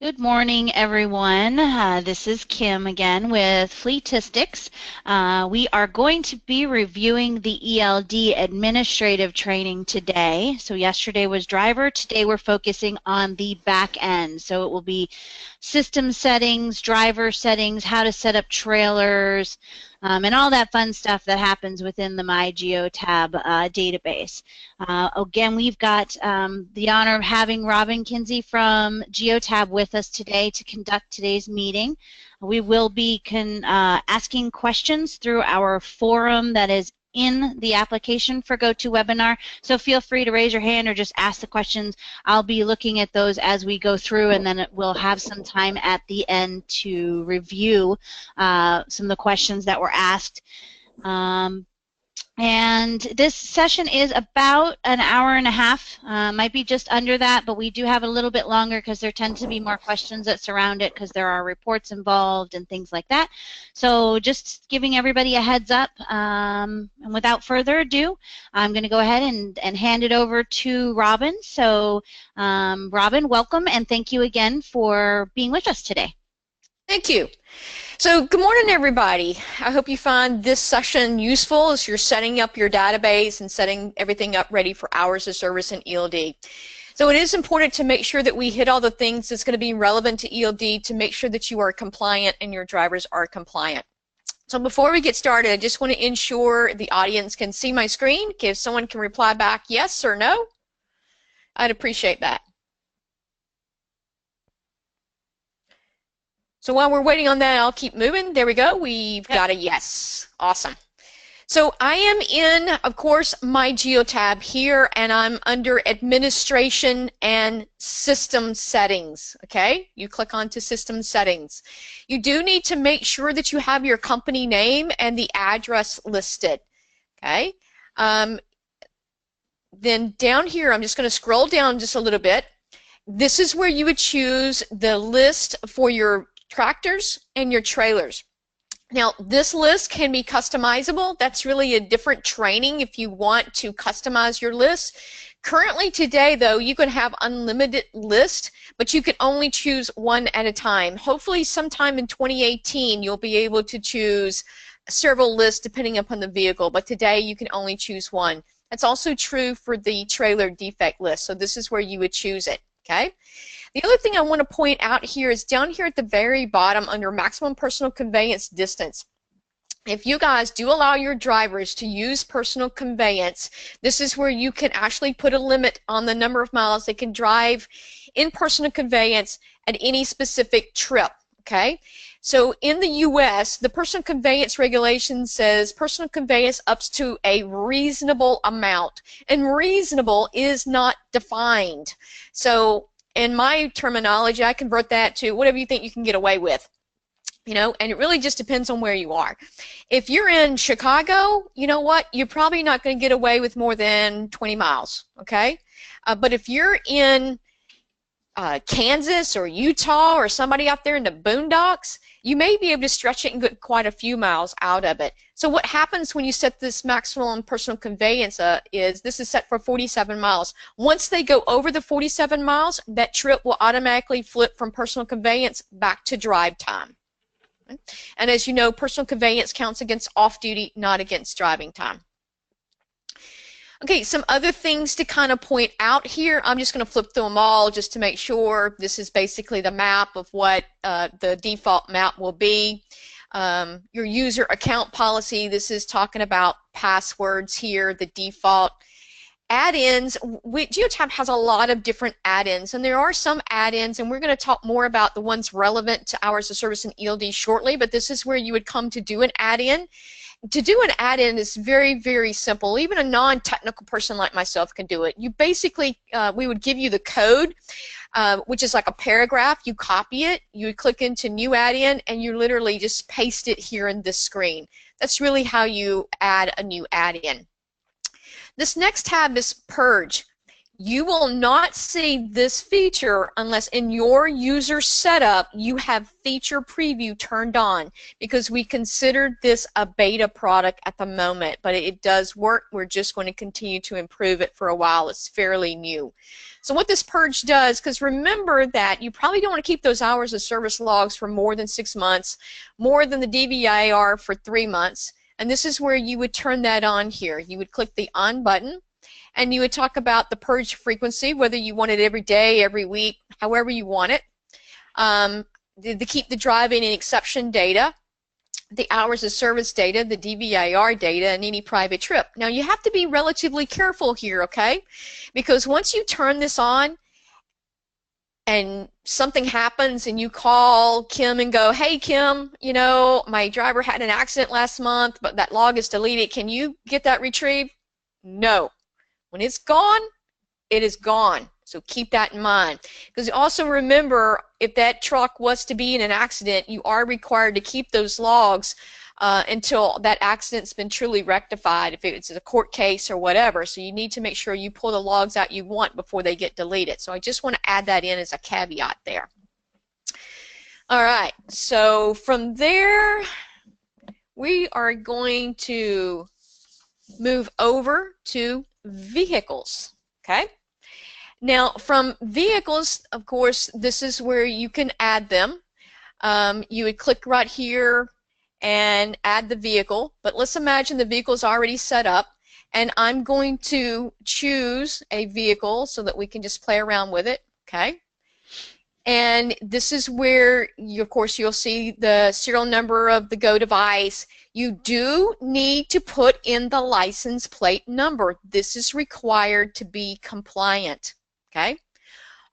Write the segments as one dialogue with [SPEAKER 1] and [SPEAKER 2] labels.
[SPEAKER 1] Good morning, everyone. This is Kim again with Fleetistics. We are going to be reviewing the ELD Administrative Training today. So yesterday was driver. Today we're focusing on the back end. So it will be system settings, driver settings, how to set up trailers, and all that fun stuff that happens within the MyGeotab database. Again, we've got the honor of having Robin Kinsey from Geotab with us today to conduct today's meeting. We will be asking questions through our forum that is in the application for GoToWebinar, so feel free to raise your hand or just ask the questions. I'll be looking at those as we go through, and then we'll have some time at the end to review some of the questions that were asked. And this session is about an hour and a half, might be just under that, but we do have a little bit longer because there tend to be more questions that surround it because there are reports involved and things like that. So just giving everybody a heads up, and without further ado, I'm going to go ahead and hand it over to Robin. So Robin, welcome, and thank you again for being with us today.
[SPEAKER 2] Thank you. So good morning, everybody. I hope you find this session useful as you're setting up your database and setting everything up ready for hours of service in ELD. So it is important to make sure that we hit all the things that's going to be relevant to ELD to make sure that you are compliant and your drivers are compliant. So before we get started, I just want to ensure the audience can see my screen. If someone can reply back yes or no, I'd appreciate that. So while we're waiting on that, I'll keep moving. There we go. We've got a yes. Awesome. So I am in, of course, my Geotab here, and I'm under Administration and System Settings. Okay? You click onto System Settings. You do need to make sure that you have your company name and the address listed. Okay? Then down here, I'm just going to scroll down just a little bit. This is where you would choose the list for your tractors and your trailers. Now this list can be customizable. That's really a different training if you want to customize your list. Currently today though, you can have unlimited list, but you can only choose one at a time. Hopefully sometime in 2018 you'll be able to choose several lists depending upon the vehicle, but today you can only choose one. That's also true for the trailer defect list, so this is where you would choose it. Okay? The other thing I want to point out here is down here at the very bottom under maximum personal conveyance distance. If you guys do allow your drivers to use personal conveyance, this is where you can actually put a limit on the number of miles they can drive in personal conveyance at any specific trip. Okay? So in the U.S., the personal conveyance regulation says personal conveyance up to a reasonable amount, and reasonable is not defined. So in my terminology, I convert that to whatever you think you can get away with. You know, and it really just depends on where you are. If you're in Chicago, you know what, you're probably not going to get away with more than 20 miles, okay? But if you're in Kansas or Utah or somebody out there in the boondocks, you may be able to stretch it and get quite a few miles out of it. So what happens when you set this maximum personal conveyance is this is set for 47 miles. Once they go over the 47 miles, that trip will automatically flip from personal conveyance back to drive time. Okay? And as you know, personal conveyance counts against off-duty, not against driving time. Okay, some other things to kind of point out here. I'm just going to flip through them all just to make sure. This is basically the map of what the default map will be. Your user account policy, this is talking about passwords here, the default. Add-ins, Geotab has a lot of different add-ins, and there are some add-ins, and we're going to talk more about the ones relevant to hours of service in ELD shortly, but this is where you would come to do an add-in. To do an add-in is very, very simple. Even a non-technical person like myself can do it. You basically, we would give you the code, which is like a paragraph. You copy it, you would click into new add-in, and you literally just paste it here in this screen. That's really how you add a new add-in. This next tab is purge. You will not see this feature unless in your user setup you have feature preview turned on, because we consider this a beta product at the moment, but it does work. We're just going to continue to improve it for a while. It's fairly new. So what this purge does, because remember that you probably don't want to keep those hours of service logs for more than 6 months, more than the DVIR for 3 months, and this is where you would turn that on here. You would click the on button, and you would talk about the purge frequency, whether you want it every day, every week, however you want it. To keep the driving and exception data, the hours of service data, the DVIR data, and any private trip. Now you have to be relatively careful here, okay? Because once you turn this on and something happens and you call Kim and go, hey Kim, you know, my driver had an accident last month, but that log is deleted. Can you get that retrieved? No. When it's gone, it is gone. So keep that in mind. Because also remember, if that truck was to be in an accident, you are required to keep those logs until that accident's been truly rectified, if it's a court case or whatever. So you need to make sure you pull the logs out you want before they get deleted. So I just want to add that in as a caveat there. All right, so from there, we are going to move over to vehicles, okay? Now from vehicles, of course, this is where you can add them. You would click right here and add the vehicle, but let's imagine the vehicle is already set up, and I'm going to choose a vehicle so that we can just play around with it, okay? And this is where, of course, you'll see the serial number of the Go device. You do need to put in the license plate number. This is required to be compliant, okay?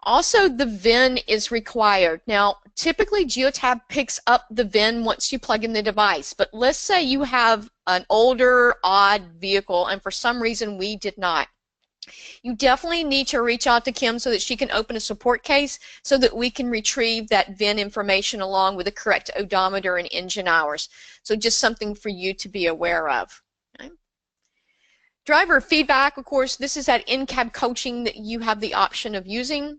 [SPEAKER 2] Also, the VIN is required. Now, typically Geotab picks up the VIN once you plug in the device, but let's say you have an older, odd vehicle, and for some reason we did not. You definitely need to reach out to Kim so that she can open a support case so that we can retrieve that VIN information along with the correct odometer and engine hours. So just something for you to be aware of. Okay. Driver feedback, of course, this is that in-cab coaching that you have the option of using.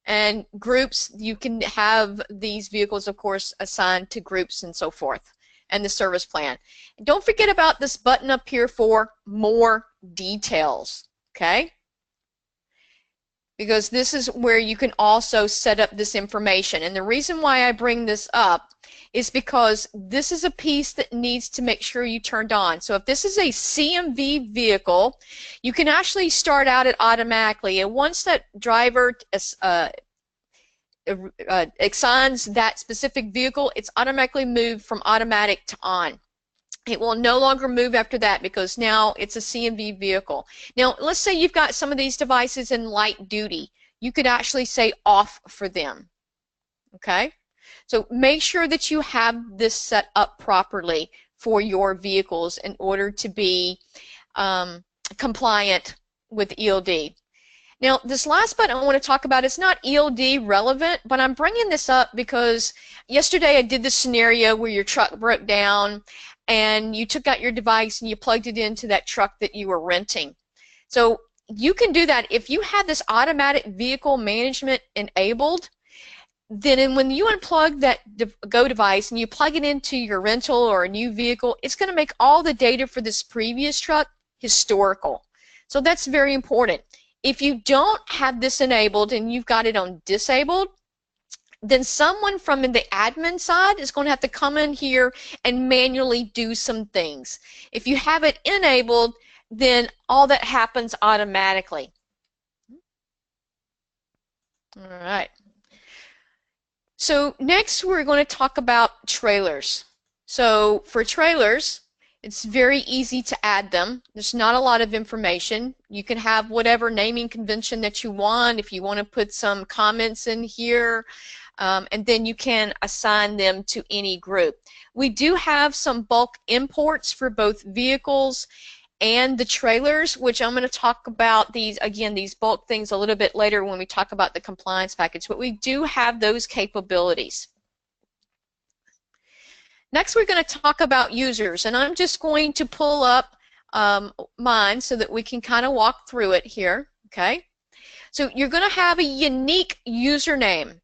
[SPEAKER 2] And groups, you can have these vehicles, of course, assigned to groups and so forth, and the service plan. And don't forget about this button up here for more details. Okay? Because this is where you can also set up this information. And the reason why I bring this up is because this is a piece that needs to make sure you turned on. So if this is a CMV vehicle, you can actually start out it automatically. And once that driver assigns that specific vehicle, it's automatically moved from automatic to on. It will no longer move after that because now it's a CMV vehicle. Now, let's say you've got some of these devices in light duty. You could actually say off for them. Okay? So make sure that you have this set up properly for your vehicles in order to be compliant with ELD. Now, this last button I want to talk about is not ELD relevant, but I'm bringing this up because yesterday I did this scenario where your truck broke down and you took out your device and you plugged it into that truck that you were renting. So you can do that if you have this automatic vehicle management enabled. Then when you unplug that Go device and you plug it into your rental or a new vehicle, it's going to make all the data for this previous truck historical. So that's very important. If you don't have this enabled and you've got it on disabled, then someone from the admin side is going to have to come in here and manually do some things. If you have it enabled, then all that happens automatically. All right. So next we're going to talk about trailers. So for trailers, it's very easy to add them. There's not a lot of information. You can have whatever naming convention that you want. If you want to put some comments in here, and then you can assign them to any group. We do have some bulk imports for both vehicles and the trailers, which I'm going to talk about these bulk things a little bit later when we talk about the compliance package, but we do have those capabilities. Next, we're going to talk about users, and I'm just going to pull up mine so that we can kind of walk through it here, okay? So you're going to have a unique username.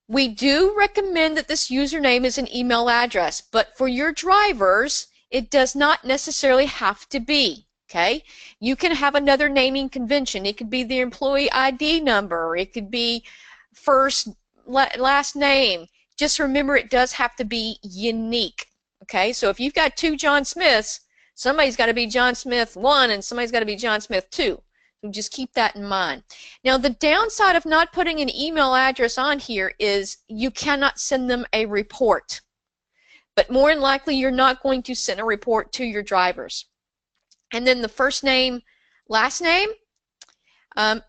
[SPEAKER 2] We do recommend that this username is an email address, but for your drivers, it does not necessarily have to be. Okay? You can have another naming convention. It could be the employee ID number. It could be first, last name. Just remember, it does have to be unique. Okay? So if you've got two John Smiths, somebody's got to be John Smith 1 and somebody's got to be John Smith 2. So just keep that in mind. Now, the downside of not putting an email address on here is you cannot send them a report. But more than likely, you're not going to send a report to your drivers. And then the first name, last name.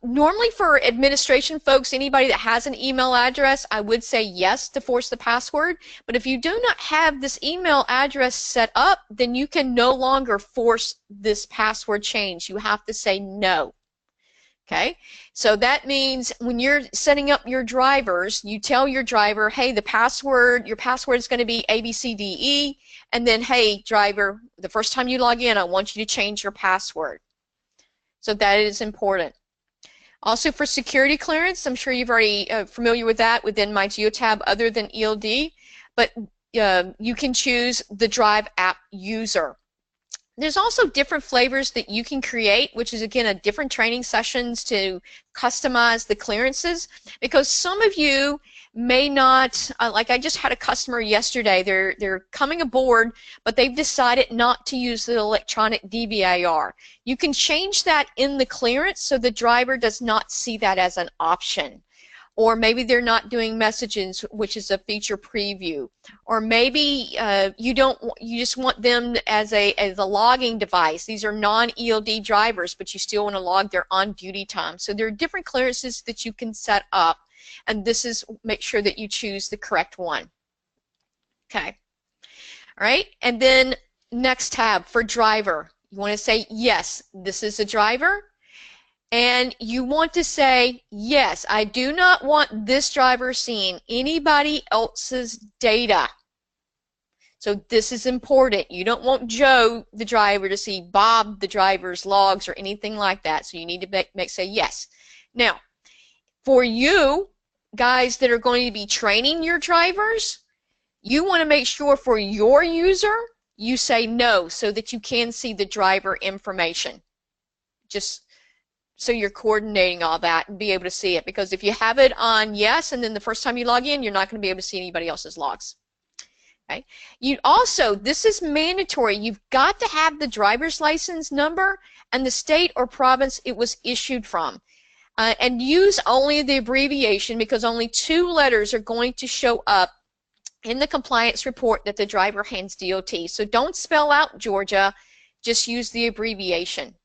[SPEAKER 2] Normally for administration folks, anybody that has an email address, I would say yes to force the password. But if you do not have this email address set up, then you can no longer force this password change. You have to say no. Okay, so that means when you're setting up your drivers, you tell your driver, hey, the password, your password is going to be ABCDE, and then, hey, driver, the first time you log in, I want you to change your password. So that is important. Also for security clearance, I'm sure you've already familiar with that within my geotab other than ELD, but you can choose the Drive app user. There's also different flavors that you can create, which is again a different training sessions to customize the clearances, because some of you may not, like I just had a customer yesterday, they're coming aboard, but they've decided not to use the electronic DVIR. You can change that in the clearance so the driver does not see that as an option. Or maybe they're not doing messages, which is a feature preview. Or maybe you just want them as a logging device. These are non-ELD drivers, but you still want to log their on-duty time. So there are different clearances that you can set up, and this is make sure that you choose the correct one. Okay. All right, and then next tab for driver. You want to say yes, this is a driver. And you want to say, yes, I do not want this driver seeing anybody else's data. So this is important. You don't want Joe, the driver, to see Bob, the driver's logs or anything like that. So you need to say yes. Now, for you guys that are going to be training your drivers, you want to make sure for your user, you say no so that you can see the driver information. Just so you're coordinating all that and be able to see it, because if you have it on yes and then the first time you log in, you're not going to be able to see anybody else's logs. Okay. You also, this is mandatory, you've got to have the driver's license number and the state or province it was issued from. And use only the abbreviation, because only 2 letters are going to show up in the compliance report that the driver hands DOT. So don't spell out Georgia, just use the abbreviation.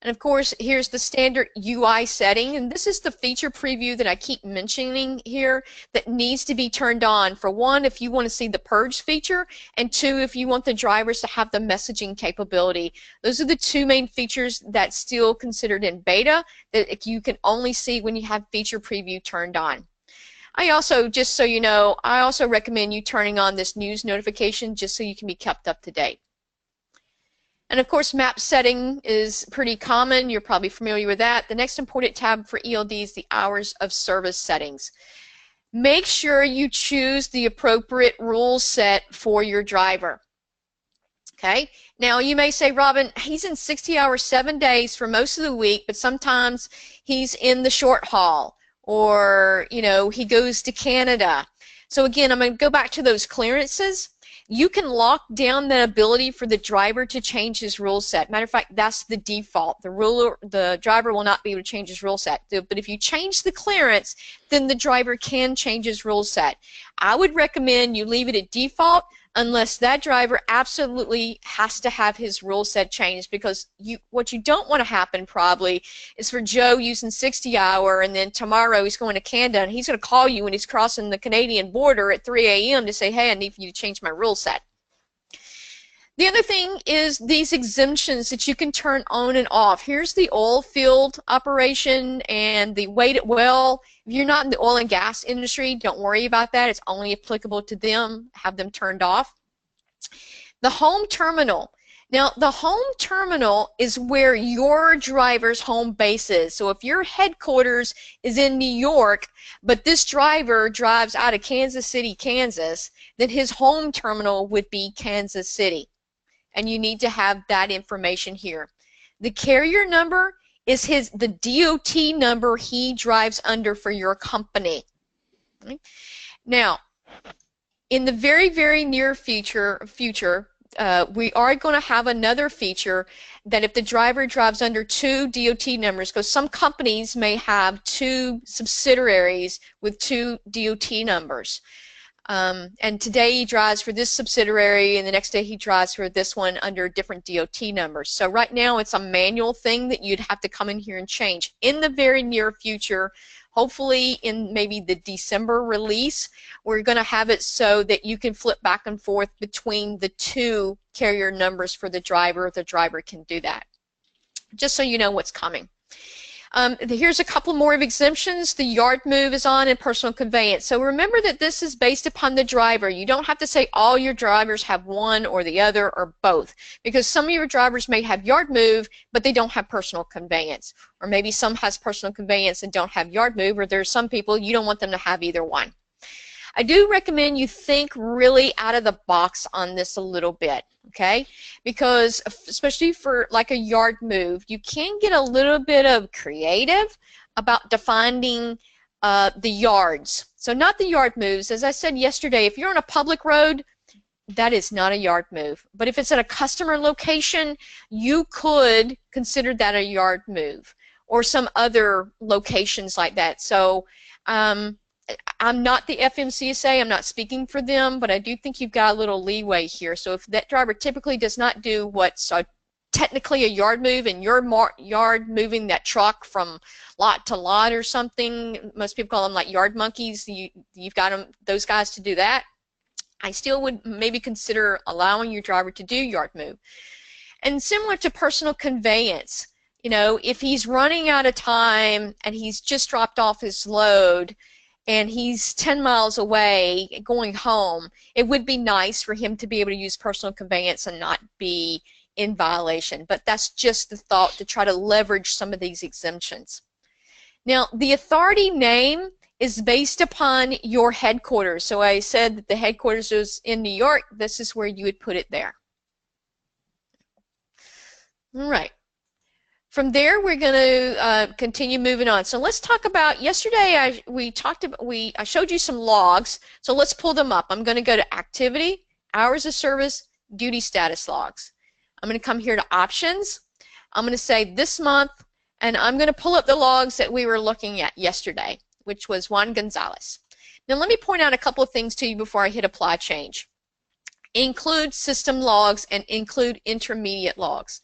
[SPEAKER 2] And of course, here's the standard UI setting, and this is the feature preview that I keep mentioning here that needs to be turned on. For one, if you want to see the purge feature, and 2, if you want the drivers to have the messaging capability. Those are the 2 main features that's still considered in beta that you can only see when you have feature preview turned on. I also, just so you know, I also recommend you turning on this news notification just so you can be kept up to date. And of course, map setting is pretty common. You're probably familiar with that. The next important tab for ELD is the hours of service settings. Make sure you choose the appropriate rule set for your driver. Okay? Now, you may say, Robin, he's in 60 hours, 7 days for most of the week, but sometimes he's in the short haul, or, you know, he goes to Canada. So again, I'm going to go back to those clearances. You can lock down the ability for the driver to change his rule set. Matter of fact, that's the default. The driver will not be able to change his rule set. But if you change the clearance, then the driver can change his rule set. I would recommend you leave it at default unless that driver absolutely has to have his rule set changed, because what you don't want to happen probably is for Joe using 60 hour and then tomorrow he's going to Canada and he's going to call you when he's crossing the Canadian border at 3 a.m. to say, hey, I need for you to change my rule set. The other thing is these exemptions that you can turn on and off. Here's the oil field operation and the weight at well. If you're not in the oil and gas industry, don't worry about that. It's only applicable to them. Have them turned off. The home terminal. Now, the home terminal is where your driver's home base is. So if your headquarters is in New York, but this driver drives out of Kansas City, Kansas, then his home terminal would be Kansas City. And you need to have that information here. The carrier number is the DOT number he drives under for your company. Okay? Now, in the very, very near future, we are going to have another feature that if the driver drives under 2 DOT numbers, because some companies may have 2 subsidiaries with 2 DOT numbers. And today he drives for this subsidiary, and the next day he drives for this one under different DOT numbers. So right now it's a manual thing that you'd have to come in here and change. In the very near future, hopefully in maybe the December release, we're going to have it so that you can flip back and forth between the 2 carrier numbers for the driver. The driver can do that. Just so you know what's coming. Here's a couple more of exemptions. The yard move is on and personal conveyance. So remember that this is based upon the driver. You don't have to say all your drivers have one or the other or both, because some of your drivers may have yard move but they don't have personal conveyance, or maybe some has personal conveyance and don't have yard move, or there's some people you don't want them to have either one. I do recommend you think really out of the box on this a little bit, okay? Because especially for like a yard move, you can get a little bit of creative about defining the yards. So not the yard moves. As I said yesterday, if you're on a public road, that is not a yard move. But if it's at a customer location, you could consider that a yard move, or some other locations like that. So I'm not the FMCSA, I'm not speaking for them, but I do think you've got a little leeway here. So if that driver typically does not do what's technically a yard move, and you're yard moving that truck from lot to lot or something, most people call them like yard monkeys, you've got those guys to do that, I still would maybe consider allowing your driver to do yard move. And similar to personal conveyance, you know, if he's running out of time and he's just dropped off his load, and he's 10 miles away going home, it would be nice for him to be able to use personal conveyance and not be in violation. But that's just the thought, to try to leverage some of these exemptions. Now, the authority name is based upon your headquarters. So I said that the headquarters is in New York. This is where you would put it there. All right. From there, we're going to continue moving on. So let's talk about, yesterday I showed you some logs, so let's pull them up. I'm going to go to activity, hours of service, duty status logs. I'm going to come here to options. I'm going to say this month, and I'm going to pull up the logs that we were looking at yesterday, which was Juan Gonzalez. Now let me point out a couple of things to you before I hit apply change. Include system logs and include intermediate logs.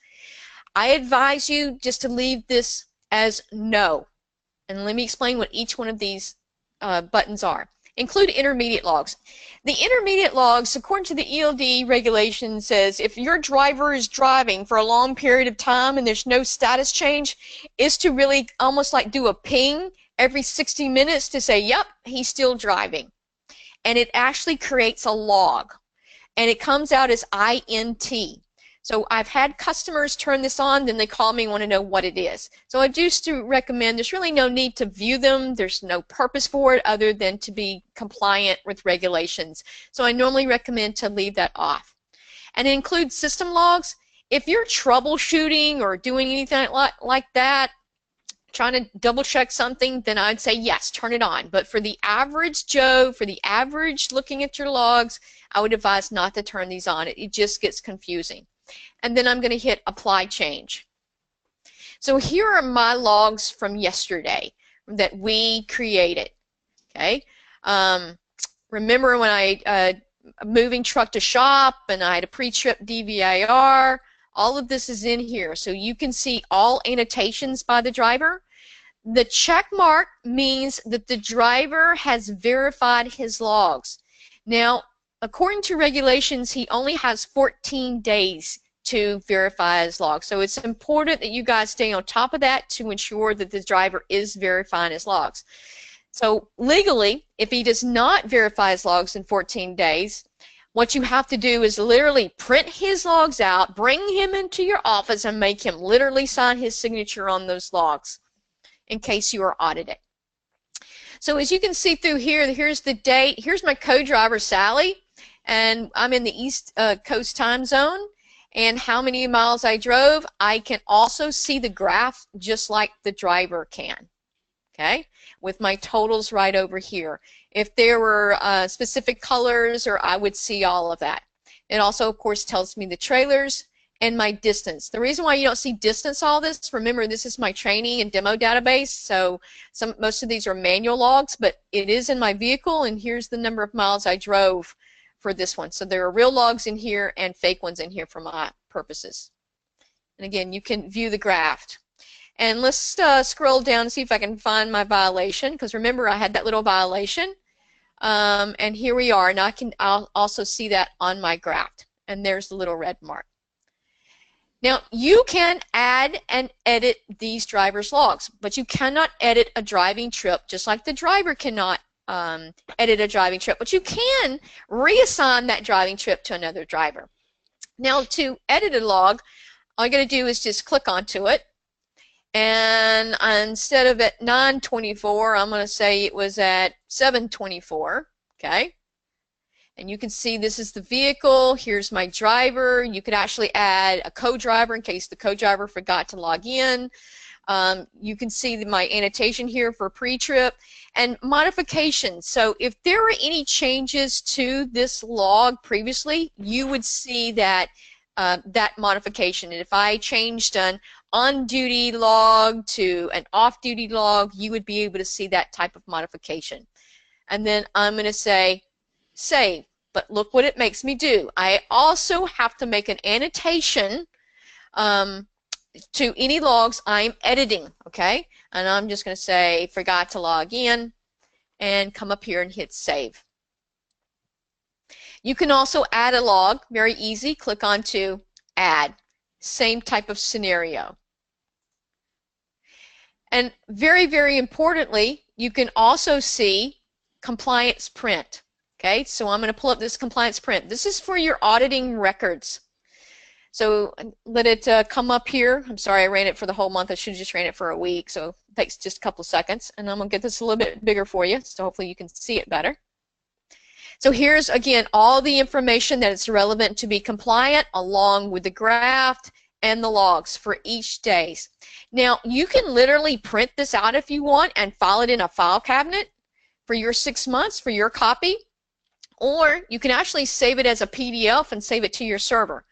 [SPEAKER 2] I advise you just to leave this as no. And let me explain what each one of these buttons are. Include intermediate logs. The intermediate logs, according to the ELD regulation, says if your driver is driving for a long period of time and there's no status change, is to really almost like do a ping every 60 minutes to say, yep, he's still driving. And it actually creates a log. And it comes out as INT. So I've had customers turn this on, then they call me and want to know what it is. So I do still recommend, there's really no need to view them. There's no purpose for it other than to be compliant with regulations. So I normally recommend to leave that off. And include system logs. If you're troubleshooting or doing anything like that, trying to double check something, then I'd say yes, turn it on. But for the average Joe, for the average looking at your logs, I would advise not to turn these on. It just gets confusing. And then I'm going to hit apply change. So here are my logs from yesterday that we created. Okay. Remember when I moving truck to shop and I had a pre-trip DVIR, all of this is in here. So you can see all annotations by the driver. The check mark means that the driver has verified his logs. Now, according to regulations, he only has 14 days to verify his logs. So it's important that you guys stay on top of that to ensure that the driver is verifying his logs. So legally, if he does not verify his logs in 14 days, What you have to do is literally print his logs out, bring him into your office, and make him literally sign his signature on those logs in case you are audited. So as you can see through here, here's the date. Here's my co-driver, Sally, and I'm in the East Coast time zone. And how many miles I drove, I can also see the graph just like the driver can, okay, with my totals right over here. If there were specific colors, or I would see all of that. It also, of course, tells me the trailers and my distance. The reason why you don't see distance all this, remember this is my training and demo database, so most of these are manual logs, but it is in my vehicle, and here's the number of miles I drove for this one. So there are real logs in here and fake ones in here for my purposes. And again, you can view the graph. And let's scroll down and see if I can find my violation, because remember I had that little violation. And here we are. Now I'll also see that on my graph. And there's the little red mark. Now you can add and edit these driver's logs, but you cannot edit a driving trip, just like the driver cannot edit a driving trip, but you can reassign that driving trip to another driver. Now to edit a log, all you got to do is just click onto it, and instead of at 9:24, I'm going to say it was at 7:24, okay? And you can see this is the vehicle, here's my driver. You could actually add a co-driver in case the co-driver forgot to log in. You can see my annotation here for pre-trip and modifications. So if there were any changes to this log previously, you would see that that modification. And if I changed an on-duty log to an off-duty log, you would be able to see that type of modification. And then I'm going to say save. But look what it makes me do. I also have to make an annotation to any logs I'm editing, okay? And I'm just going to say forgot to log in and come up here and hit save. You can also add a log, very easy. Click on to add, same type of scenario. And very, very importantly, you can also see compliance print. Okay, so I'm going to pull up this compliance print. This is for your auditing records. So let it come up here. I'm sorry I ran it for the whole month. I should have just ran it for a week, so it takes just a couple of seconds. And I'm going to get this a little bit bigger for you, so hopefully you can see it better. So here's, again, all the information that is relevant to be compliant, along with the graph and the logs for each day. Now, you can literally print this out if you want and file it in a file cabinet for your 6 months, for your copy. Or you can actually save it as a PDF and save it to your server.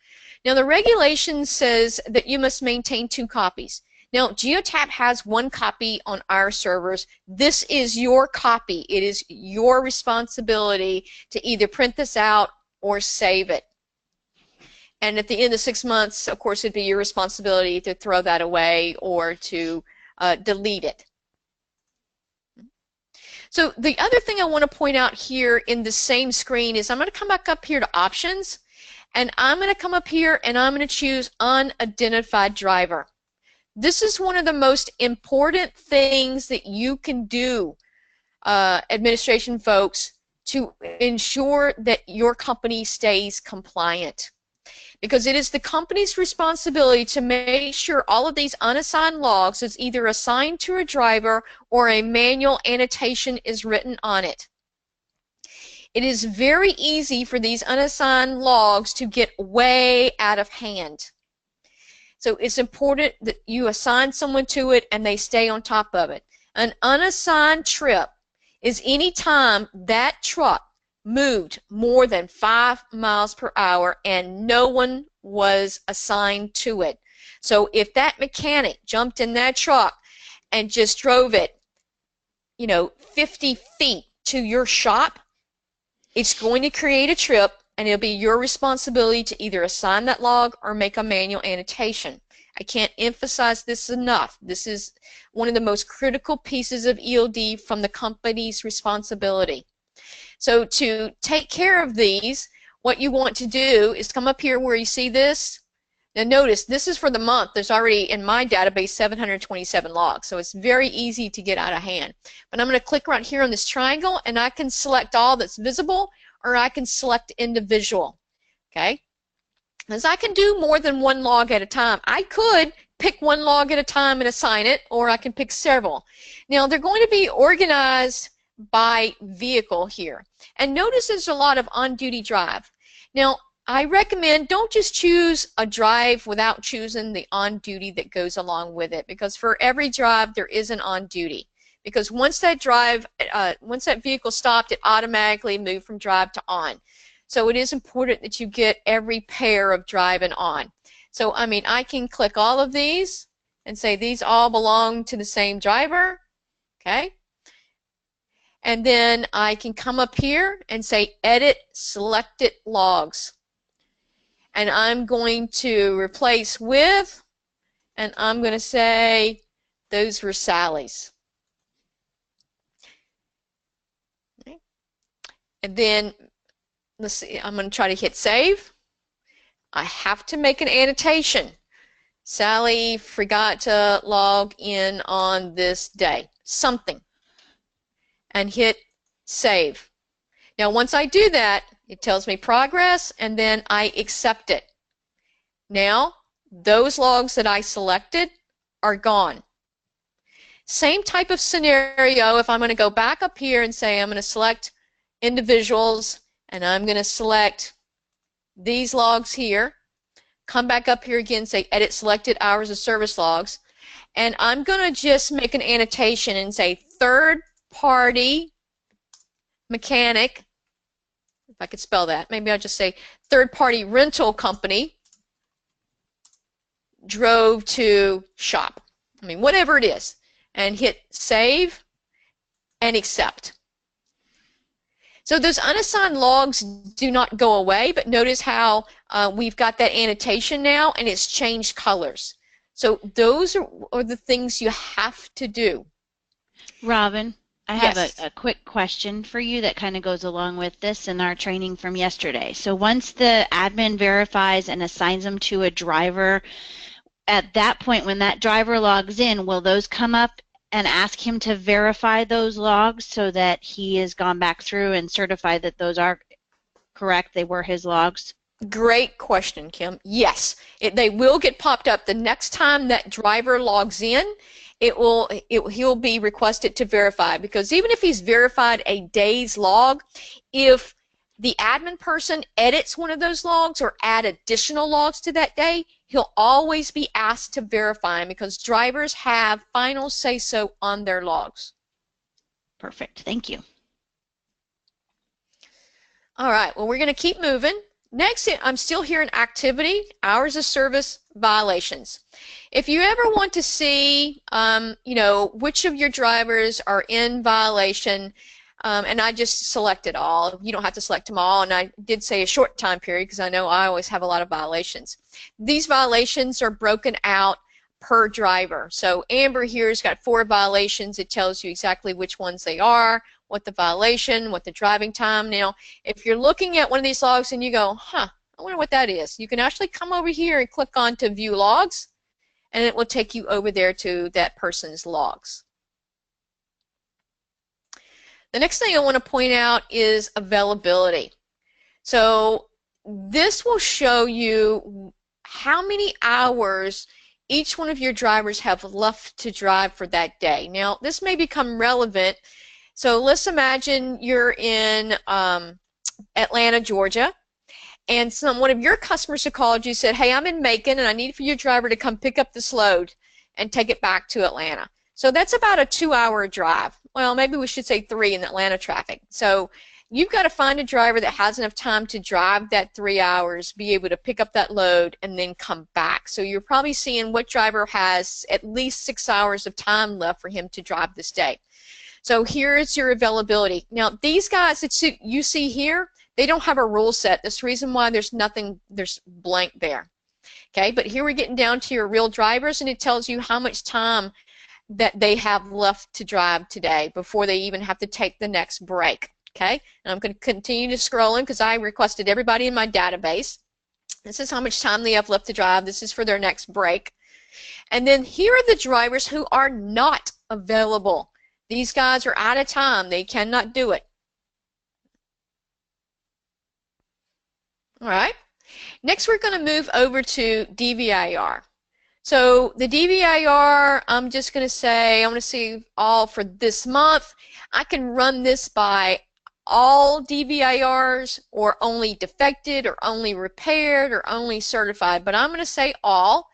[SPEAKER 2] Now the regulation says that you must maintain 2 copies. Now Geotab has 1 copy on our servers. This is your copy. It is your responsibility to either print this out or save it. And at the end of 6 months, of course, it'd be your responsibility to throw that away or to delete it. So the other thing I want to point out here in the same screen is I'm going to come back up here to options, and I'm going to come up here and I'm going to choose unidentified driver. This is one of the most important things that you can do, administration folks, to ensure that your company stays compliant. Because it is the company's responsibility to make sure all of these unassigned logs is either assigned to a driver or a manual annotation is written on it. It is very easy for these unassigned logs to get way out of hand. So it's important that you assign someone to it and they stay on top of it. An unassigned trip is any time that truck moved more than 5 miles per hour and no one was assigned to it. So if that mechanic jumped in that truck and just drove it, 50 feet to your shop, it's going to create a trip, and it'll be your responsibility to either assign that log or make a manual annotation. I can't emphasize this enough. This is one of the most critical pieces of ELD from the company's responsibility. So to take care of these, what you want to do is come up here where you see this. Now notice, this is for the month. There's already, in my database, 727 logs, so it's very easy to get out of hand. But I'm going to click right here on this triangle, and I can select all that's visible, or I can select individual. Okay, because I can do more than one log at a time. I could pick one log at a time and assign it, or I can pick several. Now they're going to be organized by vehicle here. And notice there's a lot of on-duty drive. Now I recommend don't just choose a drive without choosing the on-duty that goes along with it, because for every drive there is an on-duty. Because once that vehicle stopped, it automatically moved from drive to on. So it is important that you get every pair of drive and on. So I mean, I can click all of these and say these all belong to the same driver, okay? And then I can come up here and say edit selected logs. And I'm going to replace with, and I'm going to say those were Sally's. Okay. And then let's see, I'm going to try to hit save. I have to make an annotation. Sally forgot to log in on this day. Something. And hit save. Now once I do that, it tells me progress, and then I accept it. Now those logs that I selected are gone. Same type of scenario if I'm going to go back up here and say I'm going to select individuals, and I'm going to select these logs here, come back up here again, say edit selected hours of service logs, and I'm going to just make an annotation and say third party mechanic, if I could spell that, maybe I'll just say third party rental company drove to shop. I mean, whatever it is, and hit save and accept. So those unassigned logs do not go away, but notice how we've got that annotation now and it's changed colors. So those are the things you have to do.
[SPEAKER 1] Robin, I have
[SPEAKER 2] Yes.
[SPEAKER 1] a quick question for you that kind of goes along with this in our training from yesterday. So once the admin verifies and assigns them to a driver, at that point when that driver logs in, will those come up and ask him to verify those logs so that he has gone back through and certified that those are correct, they were his logs?
[SPEAKER 2] Great question, Kim. Yes, they will get popped up. The next time that driver logs in, he'll be requested to verify, because even if he's verified a day's log, if the admin person edits one of those logs or add additional logs to that day, he'll always be asked to verify them, because drivers have final say-so on their logs.
[SPEAKER 1] Perfect. Thank you.
[SPEAKER 2] All right, well, we're going to keep moving. Next, I'm still here in activity, hours of service, violations. If you ever want to see, you know, which of your drivers are in violation, and I just selected all. You don't have to select them all, and I did say a short time period because I know I always have a lot of violations. These violations are broken out per driver. So Amber here's got 4 violations. It tells you exactly which ones they are, what the violation, what the driving time. Now, if you're looking at one of these logs and you go, huh, I wonder what that is, you can actually come over here and click on to view logs, and it will take you over there to that person's logs. The next thing I want to point out is availability. So this will show you how many hours each one of your drivers have left to drive for that day. Now, this may become relevant. So let's imagine you're in Atlanta, Georgia, and one of your customers have called you, said, hey, I'm in Macon, and I need for your driver to come pick up this load and take it back to Atlanta. So that's about a 2-hour drive. Well, maybe we should say 3 in Atlanta traffic. So you've got to find a driver that has enough time to drive that 3 hours, be able to pick up that load, and then come back. So you're probably seeing what driver has at least 6 hours of time left for him to drive this day. So here's your availability. Now, these guys that you see here, they don't have a rule set. That's the reason why there's nothing, there's blank there. Okay, but here we're getting down to your real drivers, and it tells you how much time that they have left to drive today before they even have to take the next break. Okay, and I'm going to continue to scroll in because I requested everybody in my database. This is how much time they have left to drive. This is for their next break. And then here are the drivers who are not available. These guys are out of time. They cannot do it. All right. Next, we're going to move over to DVIR. So the DVIR, I'm just going to say, I want to see all for this month. I can run this by all DVIRs or only defected or only repaired or only certified, but I'm going to say all.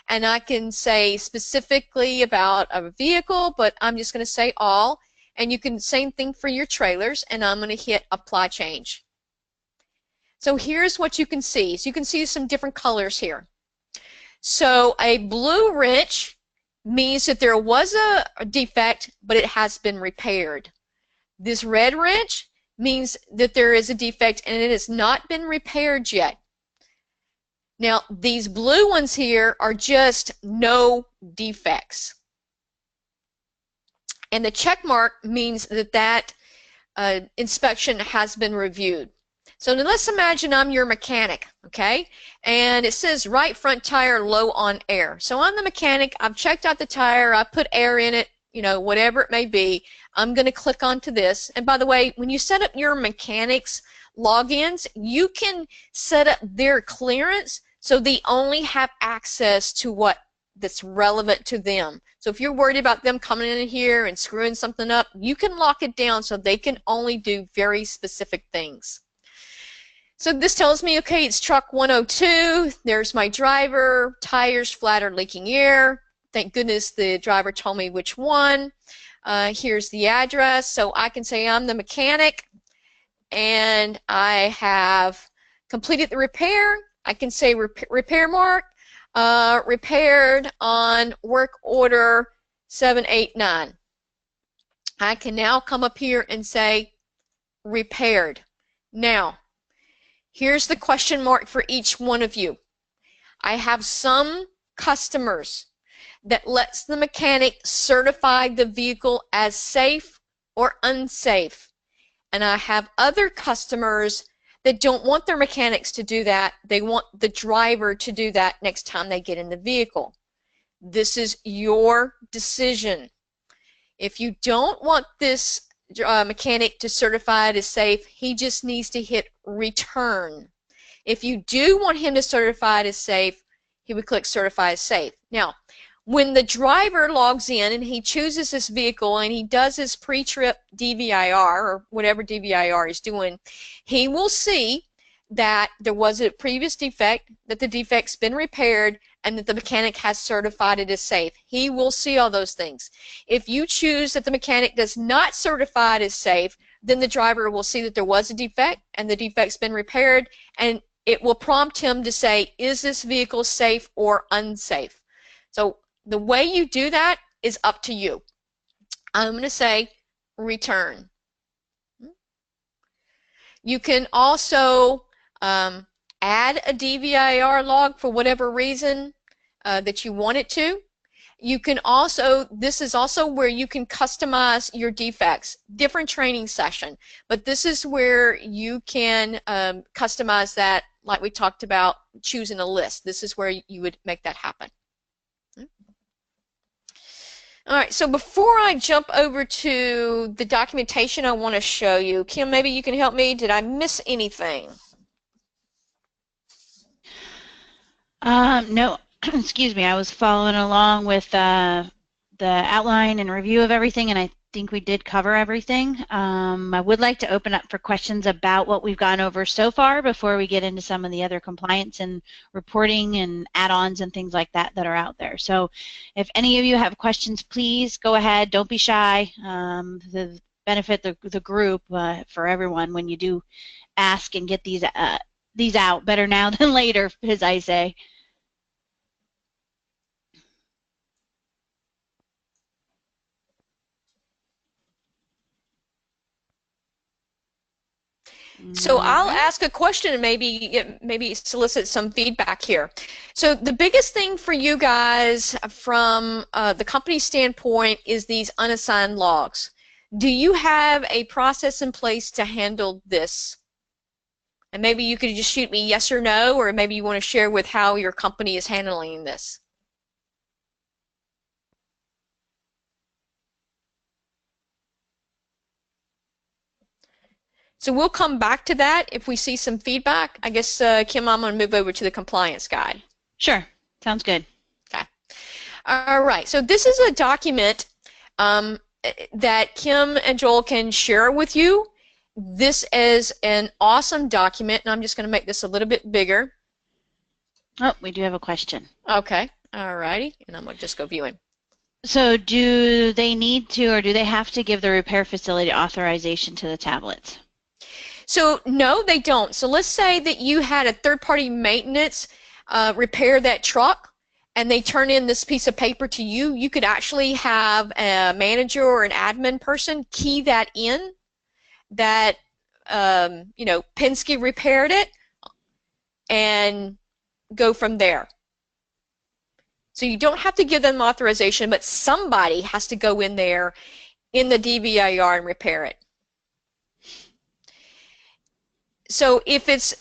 [SPEAKER 2] And I can say specifically about a vehicle, but I'm just going to say all. And you can same thing for your trailers, and I'm going to hit apply change. So here's what you can see. So you can see some different colors here. So a blue wrench means that there was a defect, but it has been repaired. This red wrench means that there is a defect and it has not been repaired yet. Now, these blue ones here are just no defects. And the check mark means that that inspection has been reviewed. So now let's imagine I'm your mechanic, okay? And it says right front tire low on air. So I'm the mechanic, I've checked out the tire, I put air in it, you know, whatever it may be. I'm going to click onto this. And by the way, when you set up your mechanics logins, you can set up their clearance so they only have access to what that's relevant to them. So if you're worried about them coming in here and screwing something up, you can lock it down so they can only do very specific things. So this tells me, okay, it's truck 102, there's my driver, tires flat or leaking air. Thank goodness the driver told me which one. Here's the address, so I can say I'm the mechanic and I have completed the repair. I can say repair mark, repaired on work order 789. I can now come up here and say repaired. Now, here's the question mark for each one of you. I have some customers that lets the mechanic certify the vehicle as safe or unsafe. And I have other customers that don't want their mechanics to do that. They want the driver to do that next time they get in the vehicle. This is your decision. If you don't want this mechanic to certify it as safe, he just needs to hit return. If you do want him to certify it as safe, he would click certify as safe. Now, when the driver logs in and he chooses this vehicle and he does his pre-trip DVIR or whatever DVIR is doing, he will see that there was a previous defect, that the defect's been repaired, and that the mechanic has certified it as safe. He will see all those things. If you choose that the mechanic does not certify it as safe, then the driver will see that there was a defect and the defect's been repaired, and it will prompt him to say, is this vehicle safe or unsafe? So the way you do that is up to you. I'm going to say return. You can also add a DVIR log for whatever reason that you want it to. You can also, this is also where you can customize your defects. Different training session, but this is where you can customize that, like we talked about choosing a list. This is where you would make that happen. All right, so before I jump over to the documentation I want to show you, Kim, maybe you can help me. Did I miss anything?
[SPEAKER 1] No, excuse me. I was following along with the outline and review of everything, and I think we did cover everything. I would like to open up for questions about what we've gone over so far before we get into some of the other compliance and reporting and add-ons and things like that that are out there. So if any of you have questions, please go ahead. Don't be shy. The benefit the group for everyone when you do ask and get these out, better now than later, as I say.
[SPEAKER 2] So I'll ask a question and maybe solicit some feedback here. So the biggest thing for you guys from the company standpoint is these unassigned logs. Do you have a process in place to handle this? And maybe you could just shoot me yes or no, or maybe you want to share with how your company is handling this. So we'll come back to that if we see some feedback. I guess, Kim, I'm going to move over to the compliance guide.
[SPEAKER 1] Sure. Sounds good.
[SPEAKER 2] Okay. All right. So this is a document that Kim and Joel can share with you. This is an awesome document, and I'm just going to make this a little bit bigger.
[SPEAKER 1] Oh, we do have a question.
[SPEAKER 2] Okay. All righty. And I'm going to just go viewing.
[SPEAKER 1] So do they need to, or do they have to give the repair facility authorization to the tablets?
[SPEAKER 2] So no, they don't. So let's say that you had a third-party maintenance repair that truck, and they turn in this piece of paper to you. You could actually have a manager or an admin person key that in, that Penske repaired it, and go from there. So you don't have to give them authorization, but somebody has to go in there in the DVIR and repair it. So if it's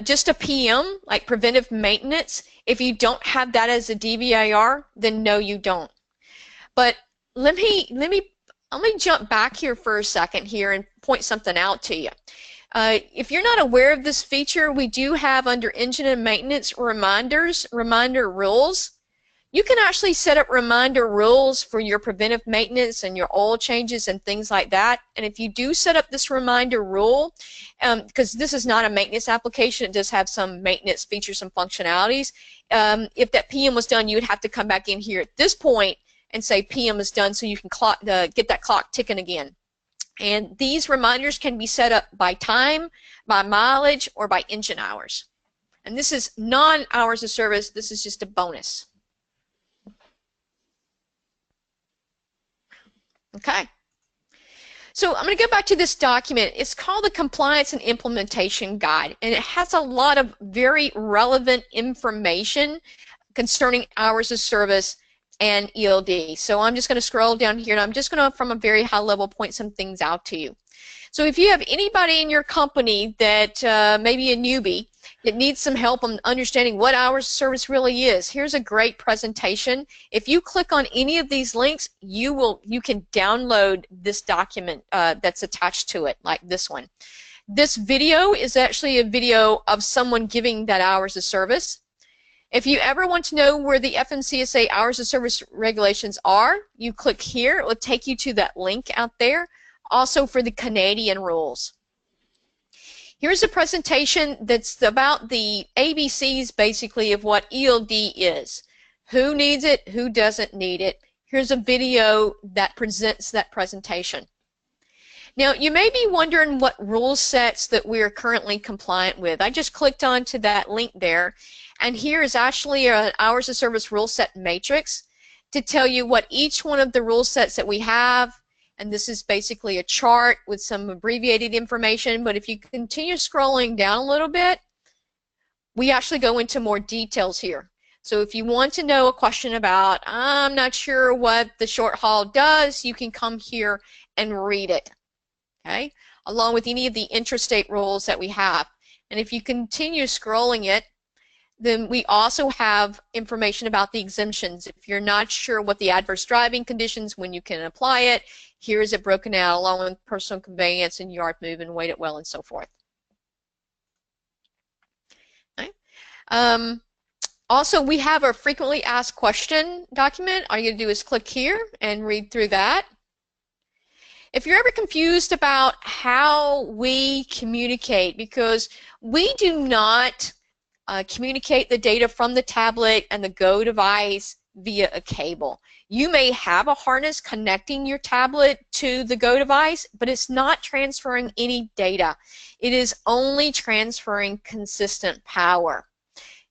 [SPEAKER 2] just a PM, like preventive maintenance, if you don't have that as a DVIR, then no, you don't. But let me jump back here for a second here and point something out to you. If you're not aware of this feature, we do have under engine and maintenance reminder rules. You can actually set up reminder rules for your preventive maintenance and your oil changes and things like that. And if you do set up this reminder rule, because this is not a maintenance application, it does have some maintenance features and functionalities. If that PM was done, you would have to come back in here at this point and say PM is done, so you can get that clock ticking again. And these reminders can be set up by time, by mileage, or by engine hours. And this is non-hours of service. This is just a bonus. Okay. So I'm going to go back to this document. It's called the Compliance and Implementation Guide, and it has a lot of very relevant information concerning hours of service and ELD. So I'm just going to scroll down here, and I'm just going to, from a very high level, point some things out to you. So if you have anybody in your company that maybe a newbie that needs some help on understanding what hours of service really is, here's a great presentation. If you click on any of these links, you can download this document that's attached to it, like this one. This video is actually a video of someone giving that hours of service. If you ever want to know where the FMCSA hours of service regulations are, you click here. It will take you to that link out there. Also for the Canadian rules. Here's a presentation that's about the ABCs, basically, of what ELD is. Who needs it, who doesn't need it. Here's a video that presents that presentation. Now, you may be wondering what rule sets that we're currently compliant with. I just clicked onto that link there, and here is actually an hours of service rule set matrix to tell you what each one of the rule sets that we have. And this is basically a chart with some abbreviated information, but if you continue scrolling down a little bit, we actually go into more details here. So if you want to know a question about, I'm not sure what the short haul does, you can come here and read it, okay, along with any of the intrastate rules that we have. And if you continue scrolling it, then we also have information about the exemptions. If you're not sure what the adverse driving conditions, when you can apply it, here is it broken out along with personal conveyance and yard move and weight it well and so forth. Okay. Also, we have a frequently asked question document. All you gotta do is click here and read through that. If you're ever confused about how we communicate, because we do not communicate the data from the tablet and the Go device via a cable. You may have a harness connecting your tablet to the Go device, but it's not transferring any data. It is only transferring consistent power.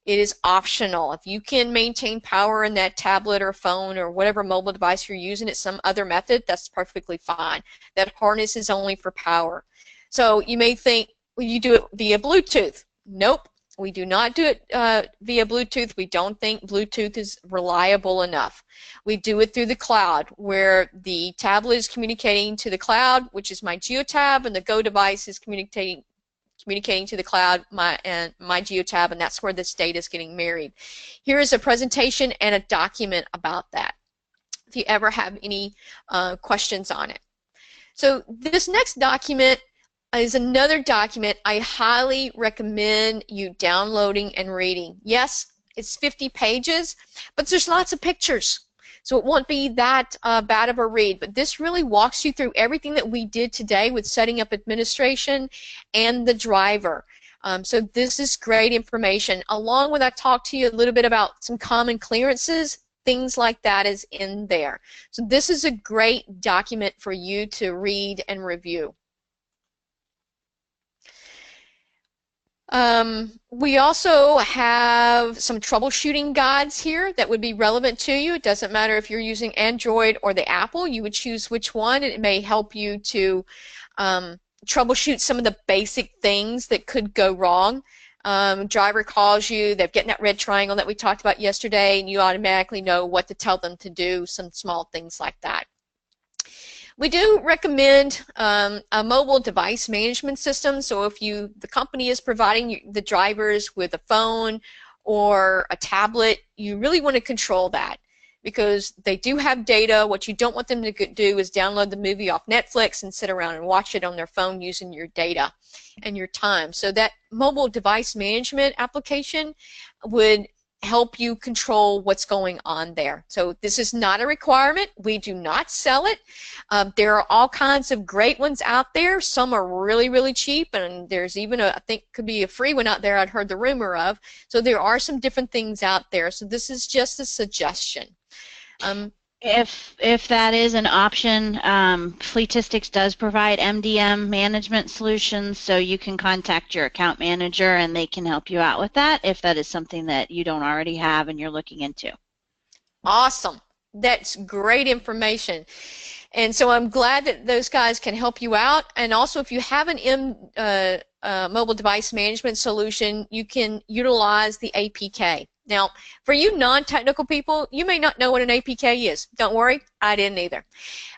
[SPEAKER 2] It is optional. If you can maintain power in that tablet or phone or whatever mobile device you're using at some other method, that's perfectly fine. That harness is only for power. So you may think, well, you do it via Bluetooth. Nope. We do not do it via Bluetooth. We don't think Bluetooth is reliable enough. We do it through the cloud, where the tablet is communicating to the cloud, which is my GeoTab, and the Go device is communicating to the cloud, my GeoTab, and that's where this data is getting married. Here is a presentation and a document about that, if you ever have any questions on it. So this next document is another document I highly recommend you downloading and reading. Yes, it's 50 pages, but there's lots of pictures, so it won't be that bad of a read. But this really walks you through everything that we did today with setting up administration and the driver. So this is great information. Along with, I talked to you a little bit about some common clearances, things like that is in there. So this is a great document for you to read and review. We also have some troubleshooting guides here that would be relevant to you. It doesn't matter if you're using Android or the Apple, you would choose which one. It may help you to troubleshoot some of the basic things that could go wrong. Driver calls you, they're getting that red triangle that we talked about yesterday, and you automatically know what to tell them to do, some small things like that. We do recommend a mobile device management system. So if the company is providing the drivers with a phone or a tablet, you really want to control that, because they do have data. What you don't want them to do is download the movie off Netflix and sit around and watch it on their phone using your data and your time. So that mobile device management application would help you control what's going on there. So this is not a requirement. We do not sell it. There are all kinds of great ones out there. Some are really, really cheap, and there's even I think could be a free one out there I'd heard the rumor of. So there are some different things out there. So this is just a suggestion.
[SPEAKER 1] If that is an option, Fleetistics does provide MDM management solutions, so you can contact your account manager and they can help you out with that if that is something that you don't already have and you're looking into.
[SPEAKER 2] Awesome. That's great information. And so I'm glad that those guys can help you out. And also, if you have an mobile device management solution, you can utilize the APK. Now, for you non-technical people, you may not know what an APK is. Don't worry, I didn't either.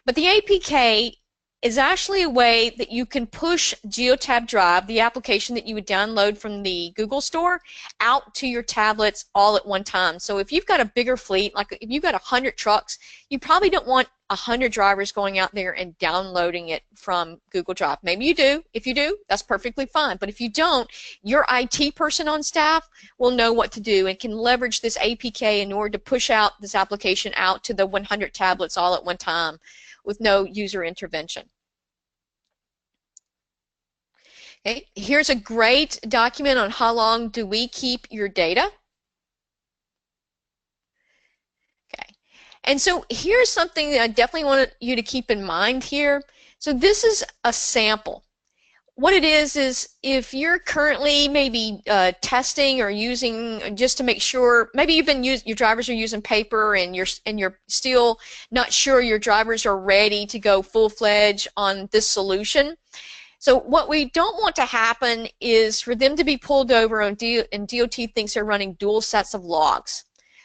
[SPEAKER 2] But the APK is actually a way that you can push Geotab Drive, the application that you would download from the Google Store, out to your tablets all at one time. So if you've got a bigger fleet, like if you've got 100 trucks, you probably don't want 100 drivers going out there and downloading it from Google Drive. Maybe you do. If you do, that's perfectly fine. But if you don't, your IT person on staff will know what to do and can leverage this APK in order to push out this application out to the 100 tablets all at one time with no user intervention. Okay, here's a great document on how long do we keep your data. Okay, and so here's something that I definitely want you to keep in mind here. So this is a sample. What it is if you're currently maybe testing or using, just to make sure, maybe you've been your drivers are using paper and you're still not sure your drivers are ready to go full-fledged on this solution. So what we don't want to happen is for them to be pulled over and DOT thinks they're running dual sets of logs.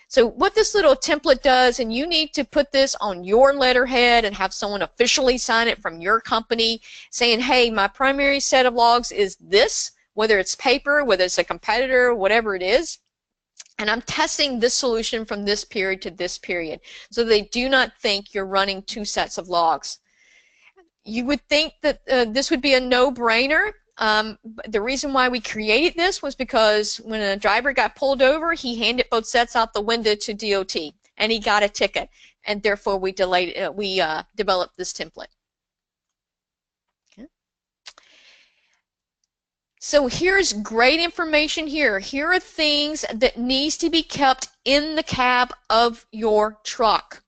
[SPEAKER 2] So what this little template does, and you need to put this on your letterhead and have someone officially sign it from your company saying, hey, my primary set of logs is this, whether it's paper, whether it's a competitor, whatever it is, and I'm testing this solution from this period to this period. So they do not think you're running two sets of logs. You would think that this would be a no-brainer. The reason why we created this was because when a driver got pulled over, he handed both sets out the window to DOT, and he got a ticket, and therefore we developed this template. Okay. So here's great information here. Here are things that needs to be kept in the cab of your truck.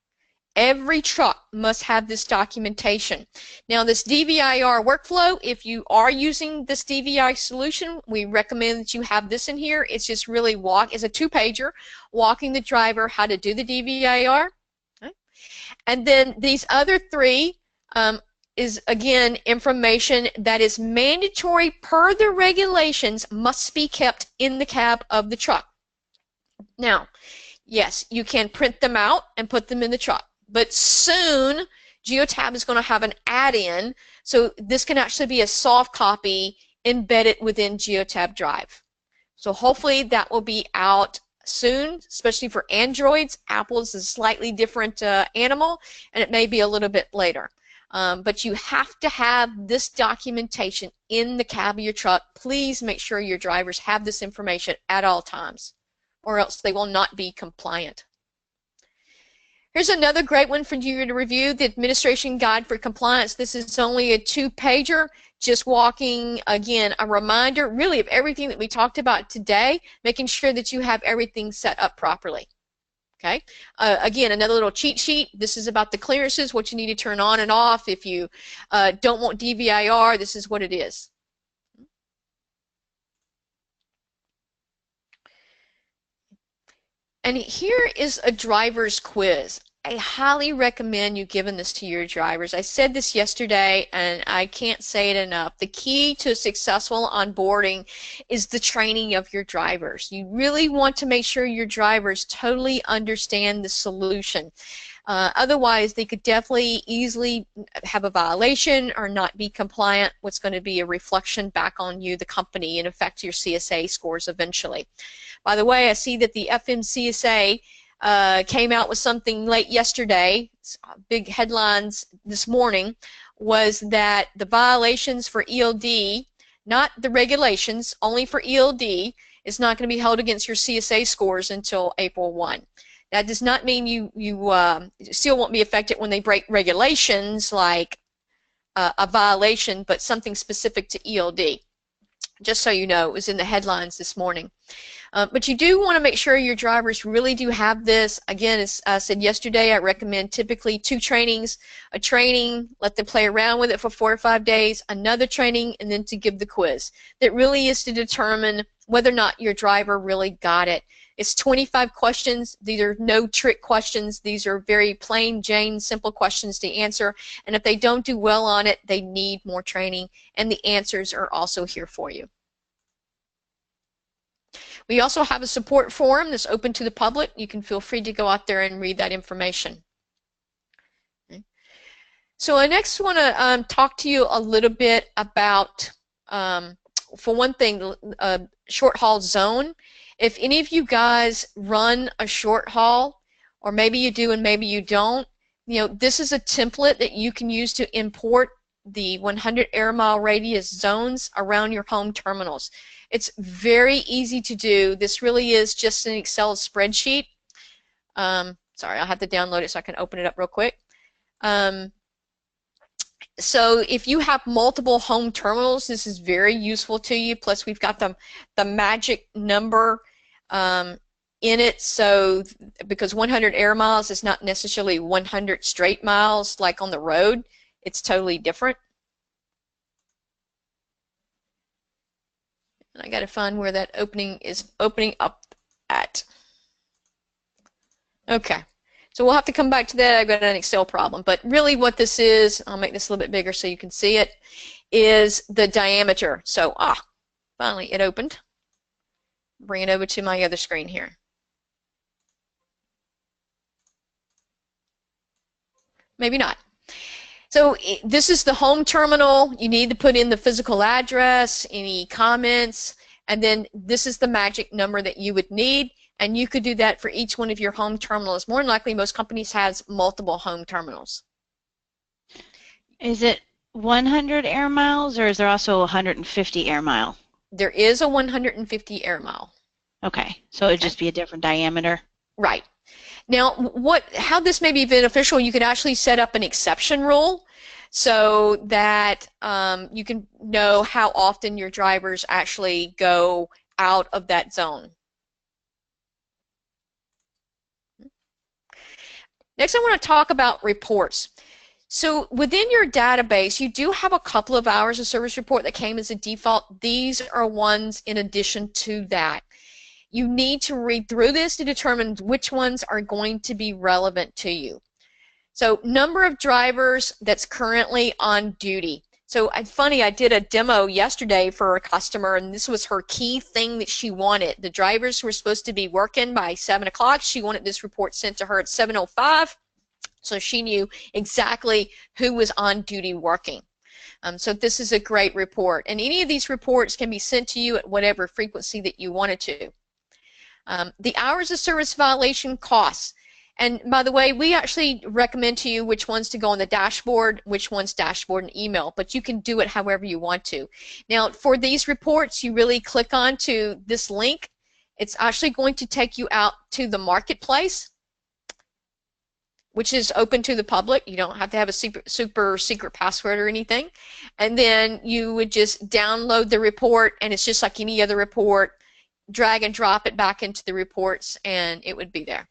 [SPEAKER 2] Every truck must have this documentation. Now this DVIR workflow, if you are using this DVIR solution, we recommend that you have this in here. It's just really it's a two-pager, walking the driver how to do the DVIR. Okay. And then these other three is, again, information that is mandatory per the regulations, must be kept in the cab of the truck. Now, yes, you can print them out and put them in the truck. But soon, Geotab is going to have an add-in, so this can actually be a soft copy embedded within Geotab Drive. So hopefully that will be out soon, especially for Androids. Apple is a slightly different animal, and it may be a little bit later. but you have to have this documentation in the cab of your truck. Please make sure your drivers have this information at all times, or else they will not be compliant. Here's another great one for you to review, the Administration Guide for Compliance. This is only a 2-pager, just walking, again, a reminder really of everything that we talked about today, making sure that you have everything set up properly. Okay. Again, another little cheat sheet. This is about the clearances, what you need to turn on and off. If you don't want DVIR, this is what it is. And here is a driver's quiz. I highly recommend you giving this to your drivers. I said this yesterday, and I can't say it enough. The key to successful onboarding is the training of your drivers. You really want to make sure your drivers totally understand the solution. Otherwise, they could definitely easily have a violation or not be compliant, what's going to be a reflection back on you, the company, and affect your CSA scores eventually. By the way, I see that the FMCSA came out with something late yesterday. Big headlines this morning was that the violations for ELD, not the regulations, only for ELD, is not going to be held against your CSA scores until April 1. That does not mean you still won't be affected when they break regulations like a violation, but something specific to ELD. Just so you know, it was in the headlines this morning. But you do want to make sure your drivers really do have this. Again, as I said yesterday, I recommend typically 2 trainings. A training, let them play around with it for 4 or 5 days, another training, and then to give the quiz. That really is to determine whether or not your driver really got it. It's 25 questions. These are no trick questions. These are very plain Jane, simple questions to answer. And if they don't do well on it, they need more training. And the answers are also here for you. We also have a support forum that's open to the public. You can feel free to go out there and read that information. Okay. So I next want to talk to you a little bit about, for one thing, short haul zone. If any of you guys run a short haul, or maybe you do and maybe you don't, this is a template that you can use to import the 100 air mile radius zones around your home terminals. It's very easy to do. This really is just an Excel spreadsheet. Sorry, I'll have to download it so I can open it up real quick. So if you have multiple home terminals, this is very useful to you. Plus, we've got the magic number in it. So because 100 air miles is not necessarily 100 straight miles like on the road, it's totally different. And I got to find where that opening is opening up at. Okay. So we'll have to come back to that. I've got an Excel problem. But really what this is, I'll make this a little bit bigger so you can see it, is the diameter. So, finally it opened. Bring it over to my other screen here. Maybe not. So this is the home terminal. You need to put in the physical address, any comments, and then this is the magic number that you would need. And you could do that for each one of your home terminals. More than likely, most companies has multiple home terminals.
[SPEAKER 1] Is it 100 air miles, or is there also 150 air mile?
[SPEAKER 2] There is a 150 air mile.
[SPEAKER 1] Okay, so it'd just be a different diameter.
[SPEAKER 2] Right. Now, how this may be beneficial, you could actually set up an exception rule so that you can know how often your drivers actually go out of that zone. Next, I want to talk about reports. So within your database, you do have a couple of hours of service report that came as a default. These are ones in addition to that. You need to read through this to determine which ones are going to be relevant to you. So number of drivers that's currently on duty. So funny, I did a demo yesterday for a customer, and this was her key thing that she wanted. The drivers were supposed to be working by 7 o'clock. She wanted this report sent to her at 7:05, so she knew exactly who was on duty working. So this is a great report, and any of these reports can be sent to you at whatever frequency that you wanted to. The hours of service violation costs. And by the way, we actually recommend to you which ones to go on the dashboard, which ones dashboard and email, but you can do it however you want to. Now, for these reports, you really click on to this link. It's actually going to take you out to the marketplace, which is open to the public. You don't have to have a super secret password or anything. And then you would just download the report, and it's just like any other report. Drag and drop it back into the reports, and it would be there.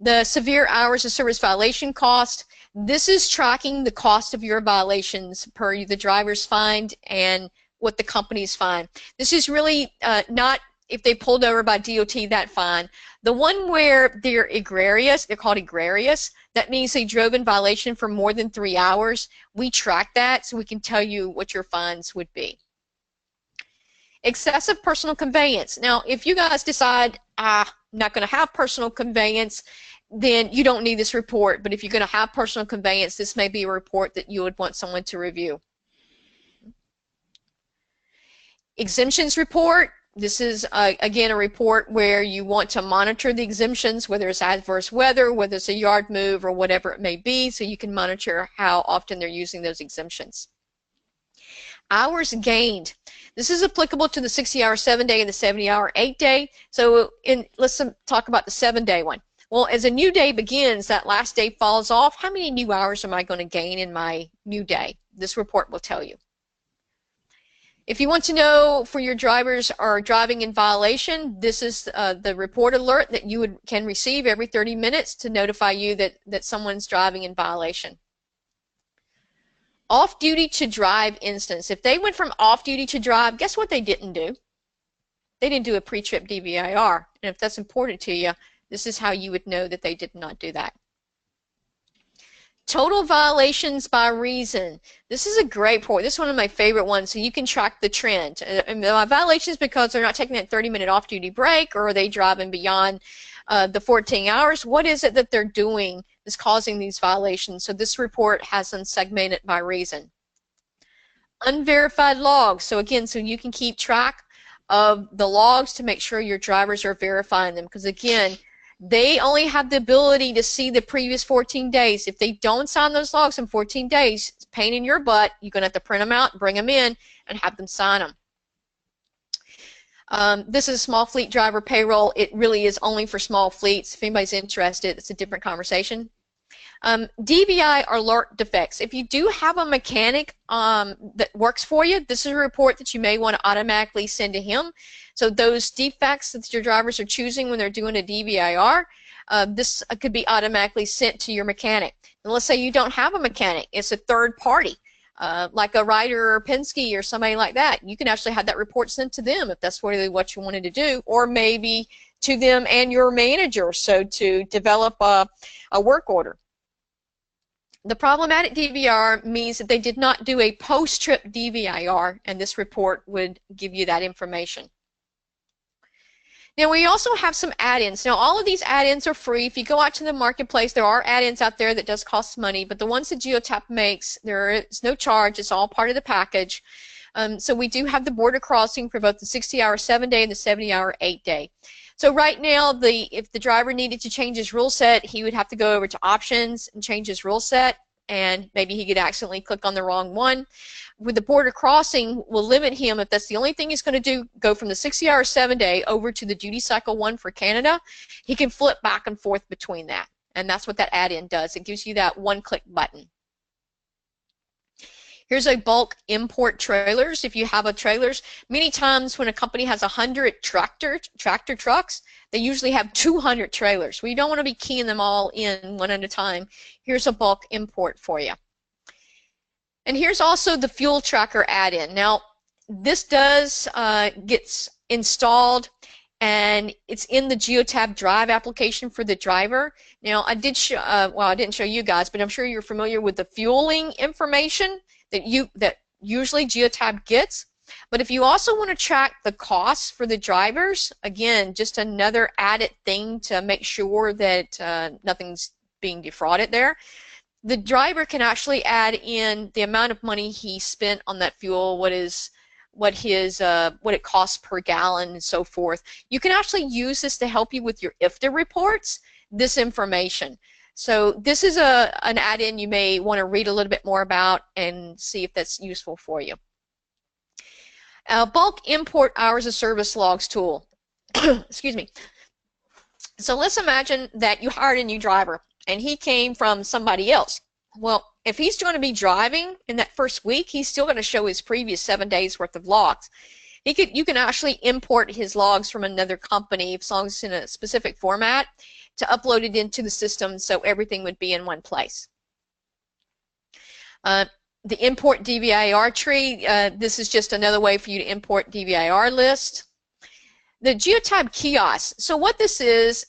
[SPEAKER 2] The severe hours of service violation cost. This is tracking the cost of your violations per the driver's fine and what the company's fine. This is really not if they pulled over by DOT, that fine. The one where they're egregious, they're called egregious, that means they drove in violation for more than 3 hours. We track that so we can tell you what your fines would be. Excessive personal conveyance. Now, if you guys decide, I'm not going to have personal conveyance, then you don't need this report. But if you're going to have personal conveyance, this may be a report that you would want someone to review. Exemptions report. This is, again, a report where you want to monitor the exemptions, whether it's adverse weather, whether it's a yard move, or whatever it may be, so you can monitor how often they're using those exemptions. Hours gained. This is applicable to the 60-hour 7-day and the 70-hour 8-day. So let's talk about the 7-day one. Well, as a new day begins, that last day falls off. How many new hours am I going to gain in my new day? This report will tell you. If you want to know for your drivers are driving in violation, this is the report alert that you can receive every 30 minutes to notify you that someone's driving in violation. Off-duty to drive instance. If they went from off-duty to drive, guess what they didn't do? They didn't do a pre-trip DVIR. And if that's important to you, this is how you would know that they did not do that. Total violations by reason. This is a great report. This is one of my favorite ones, so you can track the trend. And my violations because they're not taking that 30-minute off-duty break, or are they driving beyond the 14 hours? What is it that they're doing that's causing these violations? So this report has them segmented by reason. Unverified logs. So again, so you can keep track of the logs to make sure your drivers are verifying them, because again, they only have the ability to see the previous 14 days. If they don't sign those logs in 14 days, it's a pain in your butt. You're going to have to print them out, bring them in, and have them sign them. This is small fleet driver payroll. It really is only for small fleets. If anybody's interested, it's a different conversation. DVI alert defects. If you do have a mechanic that works for you, this is a report that you may want to automatically send to him. So those defects that your drivers are choosing when they're doing a DVIR, this could be automatically sent to your mechanic. And let's say you don't have a mechanic, it's a third party, like a Ryder or Penske or somebody like that. You can actually have that report sent to them if that's really what you wanted to do, or maybe to them and your manager, so to develop a work order. The problematic DVR means that they did not do a post-trip DVIR, and this report would give you that information. Now, we also have some add-ins. Now, all of these add-ins are free. If you go out to the marketplace, there are add-ins out there that does cost money, but the ones that Geotap makes, there is no charge. It's all part of the package. So we do have the border crossing for both the 60-hour 7-day and the 70-hour 8-day. So right now, if the driver needed to change his rule set, he would have to go over to options and change his rule set, and maybe he could accidentally click on the wrong one. With the border crossing, will limit him, if that's the only thing he's going to do, go from the 60-hour 7-day over to the duty cycle 1 for Canada, he can flip back and forth between that. And that's what that add-in does. It gives you that one-click button. Here's a bulk import trailers. If you have a trailers, many times when a company has 100 tractor trucks, they usually have 200 trailers. We don't want to be keying them all in one at a time. Here's a bulk import for you. And here's also the fuel tracker add-in. Now, this does gets installed, and it's in the Geotab Drive application for the driver. Now, I did show, well, I didn't show you guys, but I'm sure you're familiar with the fueling information that usually Geotab gets. But if you also want to track the costs for the drivers, again, just another added thing to make sure that nothing's being defrauded there. The driver can actually add in the amount of money he spent on that fuel, what his what it costs per gallon and so forth. You can actually use this to help you with your IFTA reports, this information. So this is an add-in you may want to read a little bit more about and see if that's useful for you. Bulk import hours of service logs tool. Excuse me. So let's imagine that you hired a new driver and he came from somebody else. Well, if he's going to be driving in that first week, he's still going to show his previous 7 days worth of logs. You can actually import his logs from another company, as long as it's in a specific format, to upload it into the system so everything would be in one place. The import DVIR tree, this is just another way for you to import DVIR list. The geotab kiosk. So what this is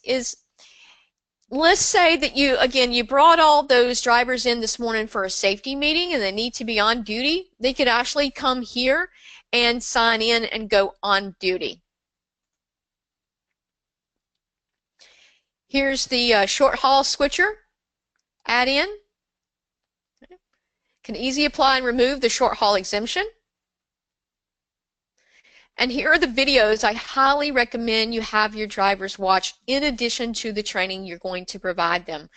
[SPEAKER 2] let's say that you brought all those drivers in this morning for a safety meeting and they need to be on duty. They could actually come here and sign in and go on duty. Here's the short haul switcher add-in. Can easily apply and remove the short haul exemption. And here are the videos I highly recommend you have your drivers watch in addition to the training you're going to provide them.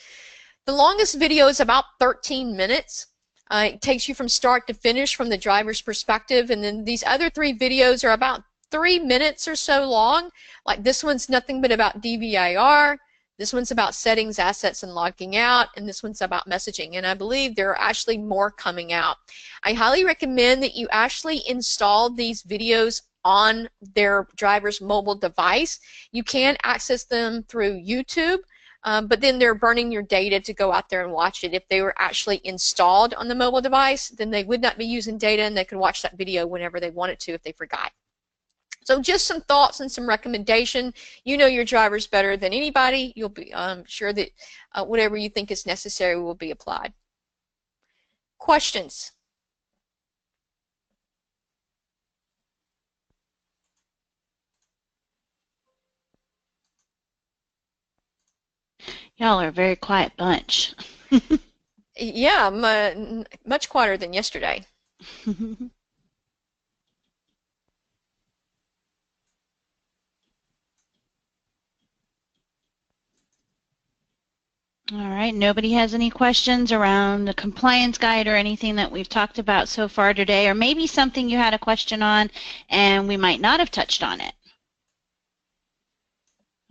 [SPEAKER 2] The longest video is about 13 minutes. It takes you from start to finish from the driver's perspective, and then these other 3 videos are about 3 minutes or so long. Like this one's nothing but about DVIR, this one's about settings, assets, and logging out, and this one's about messaging, and I believe there are actually more coming out. I highly recommend that you actually install these videos on their driver's mobile device. You can access them through YouTube, but then they're burning your data to go out there and watch it. If they were actually installed on the mobile device, then they would not be using data and they could watch that video whenever they wanted to if they forgot. So just some thoughts and some recommendation. You know your drivers better than anybody. You'll be sure that whatever you think is necessary will be applied. Questions?
[SPEAKER 1] Y'all are a very quiet bunch.
[SPEAKER 2] Yeah, much quieter than yesterday.
[SPEAKER 1] All right, nobody has any questions around the compliance guide or anything that we've talked about so far today, or maybe something you had a question on and we might not have touched on it.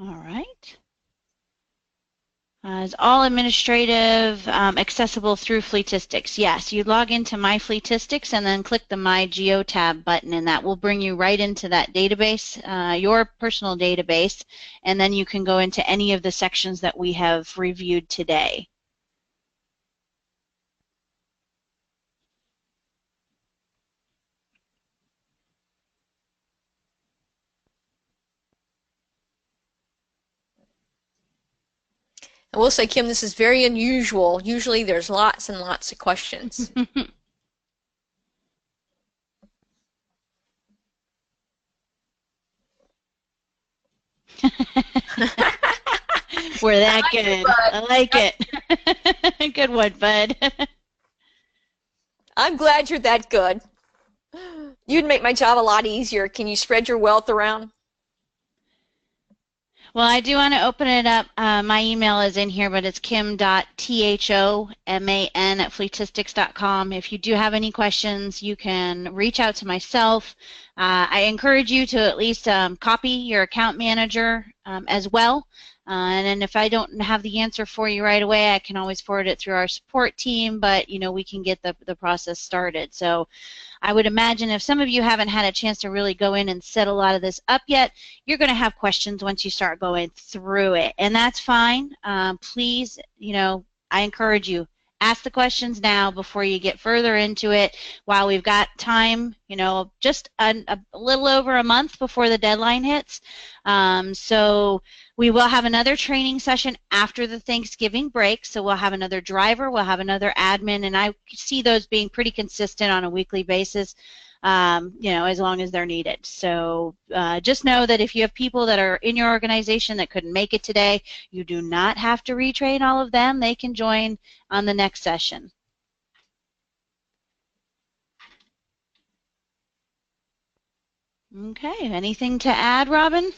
[SPEAKER 1] All right. Is all administrative accessible through Fleetistics? Yes, you log into My Fleetistics and then click the My Geo tab button, and that will bring you right into that database, your personal database, and then you can go into any of the sections that we have reviewed today.
[SPEAKER 2] I will say, Kim, this is very unusual. Usually there's lots and lots of questions.
[SPEAKER 1] We're that good. I like it. Good one, bud.
[SPEAKER 2] I'm glad you're that good. You'd make my job a lot easier. Can you spread your wealth around?
[SPEAKER 1] Well, I do want to open it up. My email is in here, but it's kim.thoman@fleetistics.com. If you do have any questions, you can reach out to myself. I encourage you to at least copy your account manager as well. And then if I don't have the answer for you right away, I can always forward it through our support team, but you know, we can get the process started. So I would imagine if some of you haven't had a chance to really go in and set a lot of this up yet, you're going to have questions once you start going through it, and that's fine. Please, you know, I encourage you, ask the questions now before you get further into it while we've got time, you know, just a little over a month before the deadline hits. So we will have another training session after the Thanksgiving break, so we'll have another driver, we'll have another admin, and I see those being pretty consistent on a weekly basis, you know, as long as they're needed. So just know that if you have people that are in your organization that couldn't make it today, you do not have to retrain all of them. They can join on the next session. Okay, anything to add, Robin?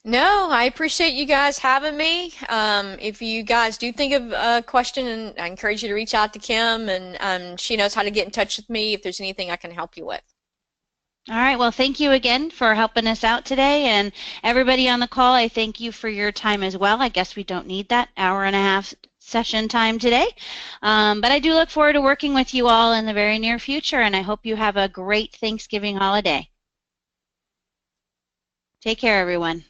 [SPEAKER 2] No, I appreciate you guys having me. If you guys do think of a question, and I encourage you to reach out to Kim, and she knows how to get in touch with me if there's anything I can help you with.
[SPEAKER 1] All right, well, thank you again for helping us out today. And everybody on the call, I thank you for your time as well. I guess we don't need that hour-and-a-half session time today. But I do look forward to working with you all in the very near future, and I hope you have a great Thanksgiving holiday. Take care, everyone.